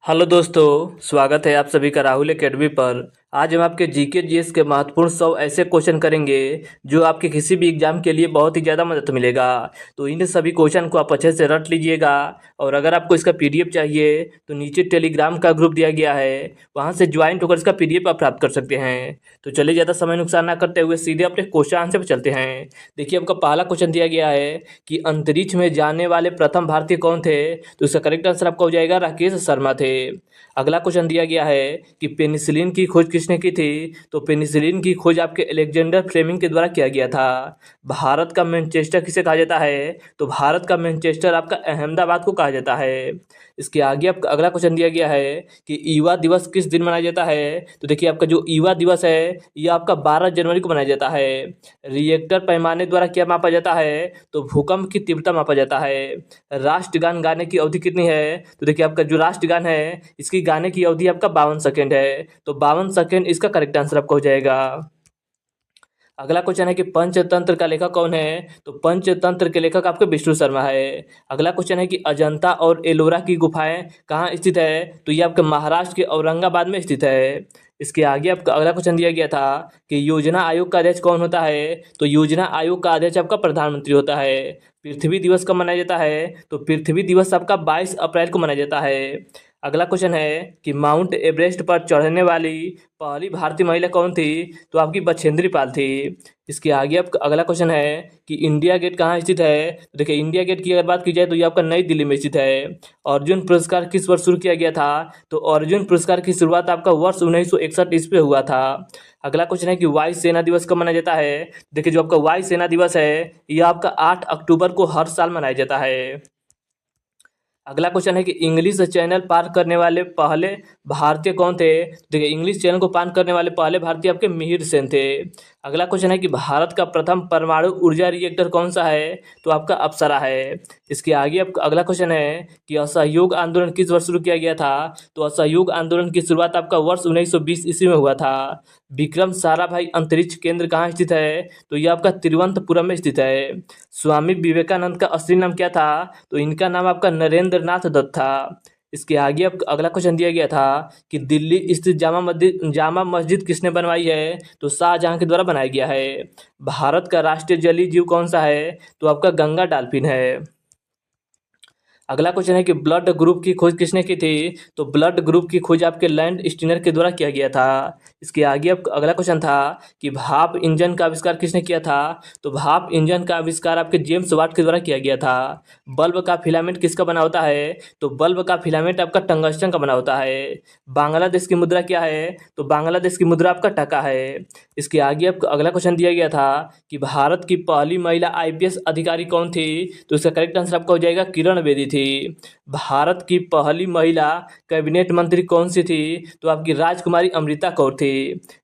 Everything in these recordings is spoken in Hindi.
हेलो दोस्तों, स्वागत है आप सभी का राहुल एकेडमी पर। आज हम आपके जीके जीएस के महत्वपूर्ण 100 ऐसे क्वेश्चन करेंगे जो आपके किसी भी एग्जाम के लिए बहुत ही ज़्यादा मदद मिलेगा। तो इन सभी क्वेश्चन को आप अच्छे से रट लीजिएगा। और अगर आपको इसका पीडीएफ चाहिए तो नीचे टेलीग्राम का ग्रुप दिया गया है, वहाँ से ज्वाइन होकर इसका पीडीएफ आप प्राप्त कर सकते हैं। तो चलिए ज़्यादा समय नुकसान ना करते हुए सीधे अपने क्वेश्चन आंसर पर चलते हैं। देखिए, आपका पहला क्वेश्चन दिया गया है कि अंतरिक्ष में जाने वाले प्रथम भारतीय कौन थे। तो इसका करेक्ट आंसर आपका हो जाएगा राकेश शर्मा थे। अगला क्वेश्चन दिया गया है कि पेनिसिलिन की खोज किसने की थी। तो पेनिसिलिन की खोज आपके अलेक्जेंडर फ्लेमिंग के द्वारा किया गया था। भारत का मैनचेस्टर किसे कहा जाता है। तो भारत का मैनचेस्टर आपका अहमदाबाद को कहा जाता है। इसके आगे आपका अगला क्वेश्चन दिया गया है कि युवा दिवस किस दिन मनाया जाता है। तो देखिए, आपका जो युवा दिवस है यह आपका 12 जनवरी को मनाया जाता है। रिएक्टर पैमाने द्वारा क्या मापा जाता है। तो भूकंप की तीव्रता मापा जाता है। राष्ट्रगान गाने की अवधि कितनी है। तो देखिए, आपका जो राष्ट्रगान है इसकी गाने की अवधि आपका 52 सेकेंड है। तो 52 सेकेंड इसका करेक्ट आंसर आपका हो जाएगा। अगला क्वेश्चन है कि पंचतंत्र का लेखक कौन है। तो पंचतंत्र के लेखक आपके विष्णु शर्मा है। अगला क्वेश्चन है कि अजंता और एलोरा की गुफाएं कहाँ स्थित है। तो ये आपके महाराष्ट्र के औरंगाबाद में स्थित है। इसके आगे आपका अगला क्वेश्चन दिया गया था कि योजना आयोग का अध्यक्ष कौन होता है। तो योजना आयोग का अध्यक्ष आपका प्रधानमंत्री होता है। पृथ्वी दिवस कब मनाया जाता है। तो पृथ्वी दिवस आपका 22 अप्रैल को मनाया जाता है। अगला क्वेश्चन है कि माउंट एवरेस्ट पर चढ़ने वाली पहली भारतीय महिला कौन थी। तो आपकी बछेंद्री पाल थी। इसके आगे आपका अगला क्वेश्चन है कि इंडिया गेट कहाँ स्थित है। तो देखिए, इंडिया गेट की अगर बात की जाए तो ये आपका नई दिल्ली में स्थित है। अर्जुन पुरस्कार किस वर्ष शुरू किया गया था। तो अर्जुन पुरस्कार की शुरुआत आपका वर्ष 1961 ईस्वी पे हुआ था। अगला क्वेश्चन है कि वायु सेना दिवस कब मनाया जाता है। देखिए, जो आपका वायु सेना दिवस है यह आपका 8 अक्टूबर को हर साल मनाया जाता है। अगला क्वेश्चन है कि इंग्लिश चैनल पार करने वाले पहले भारतीय कौन थे। देखिए, इंग्लिश चैनल को पार करने वाले पहले भारतीय आपके मिहिर सेन थे। अगला क्वेश्चन है कि भारत का प्रथम परमाणु ऊर्जा रिएक्टर कौन सा है। तो आपका अप्सरा है। इसके आगे आपका अगला क्वेश्चन है कि असहयोग आंदोलन किस वर्ष शुरू किया गया था। तो असहयोग आंदोलन की शुरुआत आपका वर्ष 1920 ईस्वी में हुआ था। विक्रम साराभाई अंतरिक्ष केंद्र कहाँ स्थित है। तो यह आपका तिरुवनंतपुरम में स्थित है। स्वामी विवेकानंद का असली नाम क्या था। तो इनका नाम आपका नरेंद्र नाथ दत्त था। इसके आगे अब अगला क्वेश्चन दिया गया था कि दिल्ली स्थित जामा मस्जिद किसने बनवाई है। तो शाहजहां के द्वारा बनाया गया है। भारत का राष्ट्रीय जलीय जीव कौन सा है। तो आपका गंगा डॉल्फिन है। अगला क्वेश्चन है कि ब्लड ग्रुप की खोज किसने की थी। तो ब्लड ग्रुप की खोज आपके लैंड स्टीनर के द्वारा किया गया था। इसके आगे अब अगला क्वेश्चन था कि भाप इंजन का आविष्कार किसने किया था। तो भाप इंजन का आविष्कार आपके जेम्स वाट के द्वारा किया गया था। बल्ब का फिलामेंट किसका बना होता है। तो बल्ब का फिलामेंट आपका टंगस्टन का बना होता है। बांग्लादेश की मुद्रा क्या है। तो बांग्लादेश की मुद्रा आपका टका है। इसके आगे आपको अगला क्वेश्चन दिया गया था कि भारत की पहली महिला आईपीएस अधिकारी कौन थी। तो इसका करेक्ट आंसर आपका हो जाएगा किरण बेदी थी। भारत की पहली महिला कैबिनेट मंत्री कौन सी थी। तो आपकी राजकुमारी अमृता कौर थी।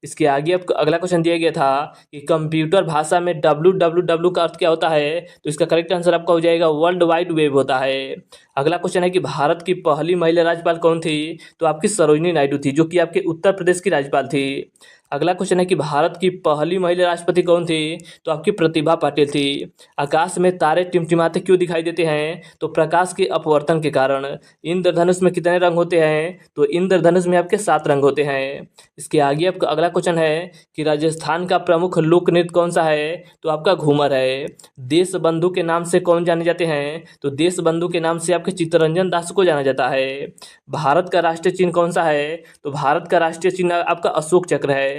इसके आगे आपको अगला क्वेश्चन दिया गया था कि कंप्यूटर भाषा में www का अर्थ क्या होता है। तो इसका करेक्ट आंसर आपका हो जाएगा वर्ल्ड वाइड वेब होता है। अगला क्वेश्चन है कि भारत की पहली महिला राज्यपाल कौन थी। तो आपकी सरोजिनी नायडू थी, जो कि आपके उत्तर प्रदेश की राज्यपाल थी। अगला क्वेश्चन है कि भारत की पहली महिला राष्ट्रपति कौन थी। तो आपकी प्रतिभा पाटिल थी। आकाश में तारे टिमटिमाते क्यों दिखाई देते हैं। तो प्रकाश के अपवर्तन के कारण। इंद्रधनुष में कितने रंग होते हैं। तो इंद्रधनुष में आपके 7 रंग होते हैं। इसके आगे आपका अगला क्वेश्चन है कि राजस्थान का प्रमुख लोक नृत्य कौन सा है। तो आपका घूमर है। देश बंधु के नाम से कौन जाने जाते हैं। तो देश बंधु के नाम से आपके चित्तरंजन दास को जाना जाता है। भारत का राष्ट्रीय चिन्ह कौन सा है। तो भारत का राष्ट्रीय चिन्ह आपका अशोक चक्र है।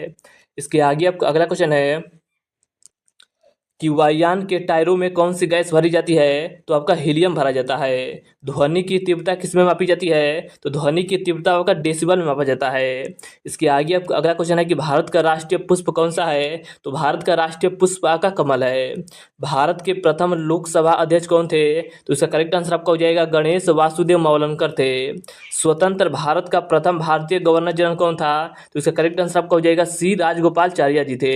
इसके आगे आपका अगला क्वेश्चन है कि वायुयान के टायरों में कौन सी गैस भरी जाती है। तो आपका हीलियम भरा जाता है। ध्वनि की तीव्रता किस में मापी जाती है। तो ध्वनि की तीव्रता आपका डेसिबल में मापा जाता है। इसके आगे आपका अगला क्वेश्चन है कि भारत का राष्ट्रीय पुष्प कौन सा है। तो भारत का राष्ट्रीय पुष्प आपका कमल है। भारत के प्रथम लोकसभा अध्यक्ष कौन थे। तो इसका करेक्ट आंसर आपका हो जाएगा गणेश वासुदेव मावलंकर थे। स्वतंत्र भारत का प्रथम भारतीय गवर्नर जनरल कौन था। तो इसका करेक्ट आंसर आपका हो जाएगा सी राजगोपालचार्य जी थे।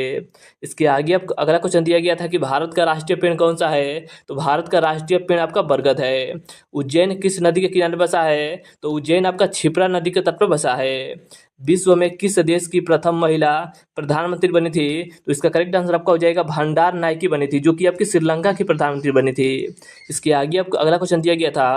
इसके आगे आपको अगला क्वेश्चन दिया गया था कि भारत का राष्ट्रीय पेड़ कौन सा है। तो भारत का राष्ट्रीय पेड़ आपका बरगद है। उज्जैन किस नदी के किनारे बसा है। तो उज्जैन आपका क्षिप्रा नदी के तट पर बसा है। विश्व में किस देश की प्रथम महिला प्रधानमंत्री बनी थी। तो इसका करेक्ट आंसर आपका हो जाएगा भंडार नायकी बनी थी, जो कि आपकी श्रीलंका की प्रधानमंत्री बनी थी। इसके आगे आपको अगला क्वेश्चन दिया गया था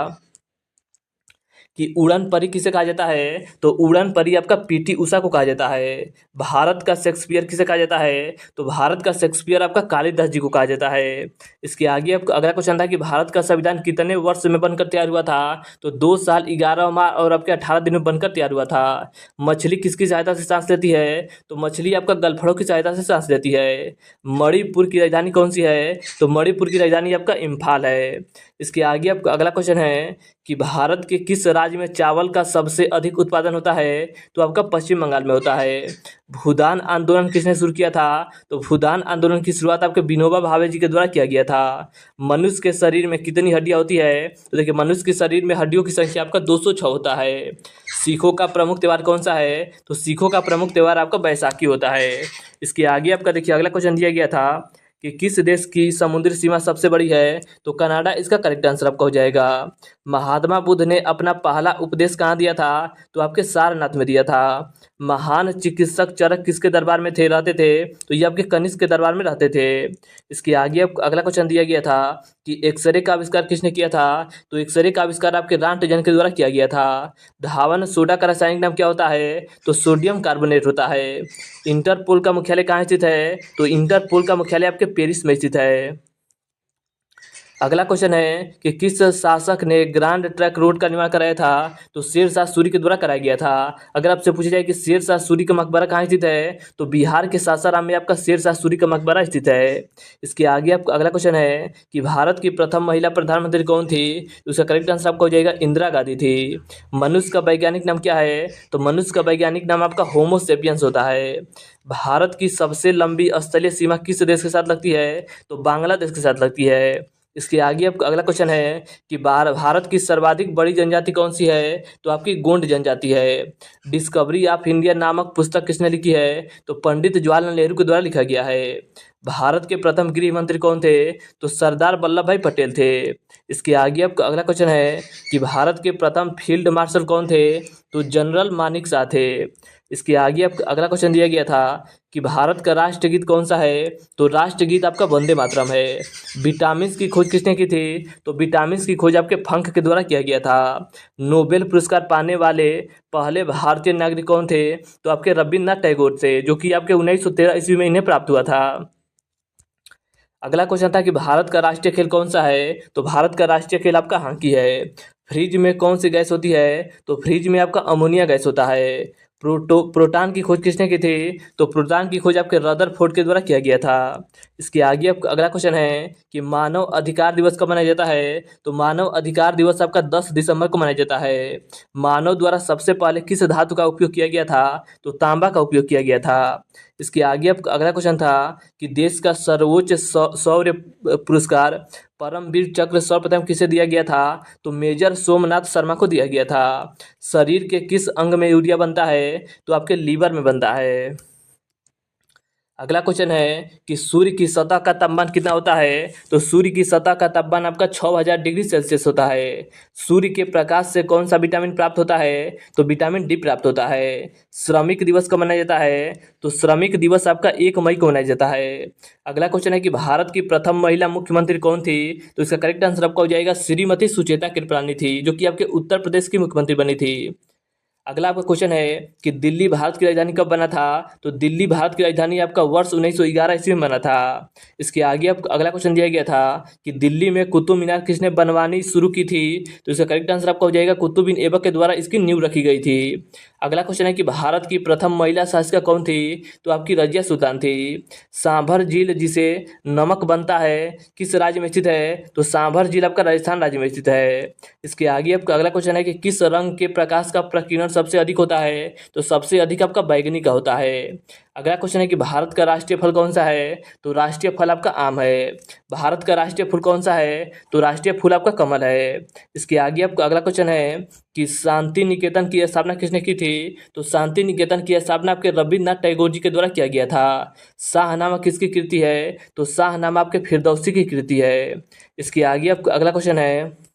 कि उड़न परी किसे कहा जाता है, तो उड़न परी आपका पीटी उषा को कहा जाता है। भारत का शेक्सपियर किसे कहा जाता है, तो भारत का शेक्सपियर आपका कालिदास जी को कहा जाता है। इसके आगे आपका अगला क्वेश्चन था कि भारत का संविधान कितने वर्ष में बनकर तैयार हुआ था, तो 2 साल 11 माह और आपके 18 दिन में बनकर तैयार हुआ था। मछली किसकी सहायता से सांस लेती है, तो मछली आपका गलफड़ों की सहायता से सांस लेती है। मणिपुर की राजधानी कौन सी है, तो मणिपुर की राजधानी आपका इम्फाल है। इसके आगे आपका अगला क्वेश्चन है कि भारत के किस राज्य में चावल का सबसे अधिक उत्पादन होता है, तो आपका पश्चिम बंगाल में होता है। भूदान आंदोलन किसने शुरू किया था, तो भूदान आंदोलन की शुरुआत आपके विनोबा भावे जी के द्वारा किया गया था। मनुष्य के शरीर में कितनी हड्डियां होती है, तो देखिए मनुष्य के शरीर में हड्डियों की संख्या आपका 206 होता है। सिखों का प्रमुख त्यौहार कौन सा है, तो सिखों का प्रमुख त्यौहार आपका बैसाखी होता है। इसके आगे आपका देखिए अगला क्वेश्चन दिया गया था कि किस देश की समुद्री सीमा सबसे बड़ी है, तो कनाडा इसका करेक्ट आंसर आपका हो जाएगा। महात्मा बुद्ध ने अपना पहला उपदेश कहाँ दिया था, तो आपके सारनाथ में दिया था। महान चिकित्सक चरक किसके दरबार में रहते थे, तो ये आपके कनिष्क के दरबार में रहते थे। इसके आगे आपको अगला क्वेश्चन दिया गया था कि एक्सरे का आविष्कार किसने किया था, तो एक्सरे का आविष्कार आपके रांटजन के द्वारा किया गया था। धावन सोडा का रासायनिक नाम क्या होता है, तो सोडियम कार्बोनेट होता है। इंटरपोल का मुख्यालय कहाँ स्थित है, तो इंटरपोल का मुख्यालय आपके पेरिस में स्थित है। अगला क्वेश्चन है कि किस शासक ने ग्रांड ट्रंक रोड का निर्माण कराया था, तो शेरशाह सूरी के द्वारा कराया गया था। अगर आपसे पूछा जाए कि शेरशाह सूरी का मकबरा कहाँ स्थित है, तो बिहार के सासाराम में आपका शेरशाह सूरी का मकबरा स्थित है। इसके आगे आपका अगला क्वेश्चन है कि भारत की प्रथम महिला प्रधानमंत्री कौन थी, तो उसका करेक्ट आंसर आपका हो जाएगा इंदिरा गांधी थी। मनुष्य का वैज्ञानिक नाम क्या है, तो मनुष्य का वैज्ञानिक नाम आपका होमो सेपियंस होता है। भारत की सबसे लंबी स्थलीय सीमा किस देश के साथ लगती है, तो बांग्लादेश के साथ लगती है। इसके आगे आपका अगला क्वेश्चन है कि भारत की सर्वाधिक बड़ी जनजाति कौन सी है, तो आपकी गोंड जनजाति है। डिस्कवरी ऑफ इंडिया नामक पुस्तक किसने लिखी है, तो पंडित जवाहरलाल नेहरू के द्वारा लिखा गया है। भारत के प्रथम गृह मंत्री कौन थे, तो सरदार वल्लभ भाई पटेल थे। इसके आगे आपका अगला क्वेश्चन है कि भारत के प्रथम फील्ड मार्शल कौन थे, तो जनरल मानिक शाह थे। इसके आगे आपका अगला क्वेश्चन दिया गया था कि भारत का राष्ट्रगीत कौन सा है, तो राष्ट्रगीत आपका वंदे मातरम है। विटामिन की खोज किसने की थी, तो विटामिन की खोज आपके फंक के द्वारा किया गया था। नोबेल पुरस्कार पाने वाले पहले भारतीय नागरिक कौन थे, तो आपके रविन्द्रनाथ टैगोर थे, जो कि आपके 1913 ईस्वी में इन्हें प्राप्त हुआ था। अगला क्वेश्चन था कि भारत का राष्ट्रीय खेल कौन सा है, तो भारत का राष्ट्रीय खेल आपका हॉकी है। फ्रिज में कौन सी गैस होती है, तो फ्रिज में आपका अमोनिया गैस होता है। प्रोटॉन की खोज किसने की थी, तो प्रोटॉन की खोज आपके रदरफोर्ड के द्वारा किया गया था। इसके आगे आपका अगला क्वेश्चन है कि मानव अधिकार दिवस कब मनाया जाता है, तो मानव अधिकार दिवस आपका 10 दिसंबर को मनाया जाता है। मानव द्वारा सबसे पहले किस धातु का उपयोग किया गया था, तो तांबा का उपयोग किया गया था। इसके आगे आपका अगला क्वेश्चन था कि देश का सर्वोच्च शौर्य पुरस्कार परमवीर चक्र सर्वप्रथम किसे दिया गया था, तो मेजर सोमनाथ शर्मा को दिया गया था। शरीर के किस अंग में यूरिया बनता है, तो आपके लीवर में बनता है। अगला क्वेश्चन है कि सूर्य की सतह का तापमान कितना होता है, तो सूर्य की सतह का तापमान आपका 6000 डिग्री सेल्सियस होता है। सूर्य के प्रकाश से कौन सा विटामिन प्राप्त होता है, तो विटामिन डी प्राप्त होता है। श्रमिक दिवस कब मनाया जाता है, तो श्रमिक दिवस आपका 1 मई को मनाया जाता है। अगला क्वेश्चन है कि भारत की प्रथम महिला मुख्यमंत्री कौन थी, तो इसका करेक्ट आंसर आपका हो जाएगा श्रीमती सुचेता कृपलानी थी, जो कि आपके उत्तर प्रदेश की मुख्यमंत्री बनी थी। अगला आपका क्वेश्चन है कि दिल्ली भारत की राजधानी कब बना था, तो दिल्ली भारत की राजधानी आपका वर्ष 1911 ईस्वी में बना था। इसके आगे आपको अगला क्वेश्चन दिया गया था कि दिल्ली में कुतुब मीनार किसने बनवानी शुरू की थी, तो इसका करेक्ट आंसर आपका हो जाएगा कुतुब बिन ऐबक के द्वारा इसकी नींव रखी गई थी। अगला क्वेश्चन है कि भारत की प्रथम महिला शासिका कौन थी, तो आपकी रजिया सुल्तान थी। सांभर झील जिसे नमक बनता है किस राज्य में स्थित है, तो सांभर झील आपका राजस्थान राज्य में स्थित है। इसके आगे आपका अगला क्वेश्चन है कि किस रंग के प्रकाश का प्रकीर्णन सबसे अधिक होता है, तो सबसे अधिक आपका बैगनी का होता है। अगला क्वेश्चन है कि भारत का राष्ट्रीय फल कौन सा है, तो राष्ट्रीय फल आपका आम है। भारत का राष्ट्रीय फूल कौन सा है, तो राष्ट्रीय फूल आपका कमल है। इसके आगे आपका अगला क्वेश्चन है कि शांति निकेतन की स्थापना किसने की थी, तो शांति निकेतन की स्थापना आपके रविन्द्रनाथ टैगोर जी के द्वारा किया गया था। शाहनामा किसकी कृति है, तो शाहनामा आपके फिरदौसी की कृति है। इसके आगे आपका अगला क्वेश्चन है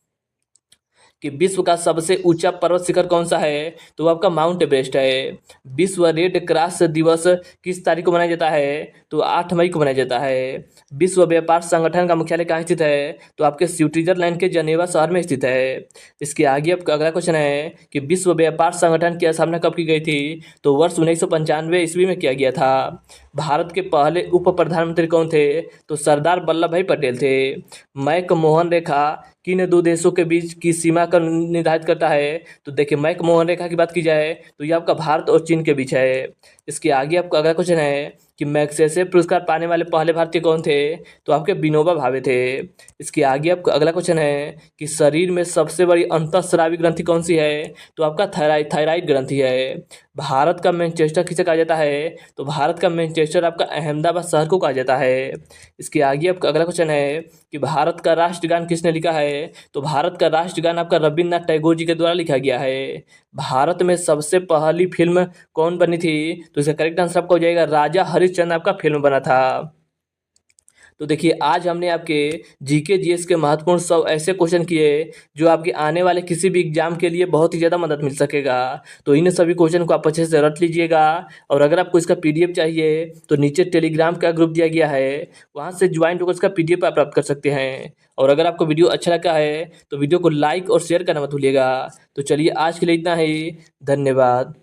कि विश्व का सबसे ऊंचा पर्वत शिखर कौन सा है, तो वो आपका माउंट एवरेस्ट है। विश्व रेड क्रॉस दिवस किस तारीख को मनाया जाता है, तो 8 मई को मनाया जाता है। विश्व व्यापार संगठन का मुख्यालय कहाँ स्थित है, तो आपके स्विट्जरलैंड के जनेवा शहर में स्थित है। इसके आगे आपका अगला क्वेश्चन है कि विश्व व्यापार संगठन की स्थापना कब की गई थी, तो वर्ष 1995 ईस्वी में किया गया था। भारत के पहले उप प्रधानमंत्री कौन थे, तो सरदार वल्लभ भाई पटेल थे। मैकमोहन रेखा किन दो देशों के बीच की सीमा का निर्धारित करता है, तो देखिए मैकमोहन रेखा की बात की जाए तो ये आपका भारत और चीन के बीच है। इसके आगे आपका अगला क्वेश्चन है कि मैग्सेसे पुरस्कार पाने वाले पहले भारतीय कौन थे, तो आपके विनोबा भावे थे। इसके आगे आपका अगला क्वेश्चन है कि शरीर में सबसे बड़ी अंतःस्रावी ग्रंथि कौन सी है, तो आपका थायराइड ग्रंथि है। भारत का मैनचेस्टर किसे कहा जाता है, तो भारत का मैनचेस्टर आपका अहमदाबाद शहर को कहा जाता है। इसके आगे आपका अगला क्वेश्चन है कि भारत का राष्ट्रगान किसने लिखा है, तो भारत का राष्ट्रगान आपका रविन्द्रनाथ टैगोर जी के द्वारा लिखा गया है। भारत में सबसे पहली फिल्म कौन बनी थी, तो इसका करेक्ट आंसर आपका हो जाएगा राजा हरिश्चंद्र आपका फिल्म बना था। तो देखिए आज हमने आपके जीके जीएस के महत्वपूर्ण 100 ऐसे क्वेश्चन किए जो आपके आने वाले किसी भी एग्जाम के लिए बहुत ही ज़्यादा मदद मिल सकेगा। तो इन सभी क्वेश्चन को आप अच्छे से रट लीजिएगा, और अगर आपको इसका पीडीएफ चाहिए तो नीचे टेलीग्राम का ग्रुप दिया गया है, वहाँ से ज्वाइन होकर इसका पीडीएफ आप प्राप्त कर सकते हैं। और अगर आपको वीडियो अच्छा लगा है तो वीडियो को लाइक और शेयर करना मत भूलिएगा। तो चलिए आज के लिए इतना ही, धन्यवाद।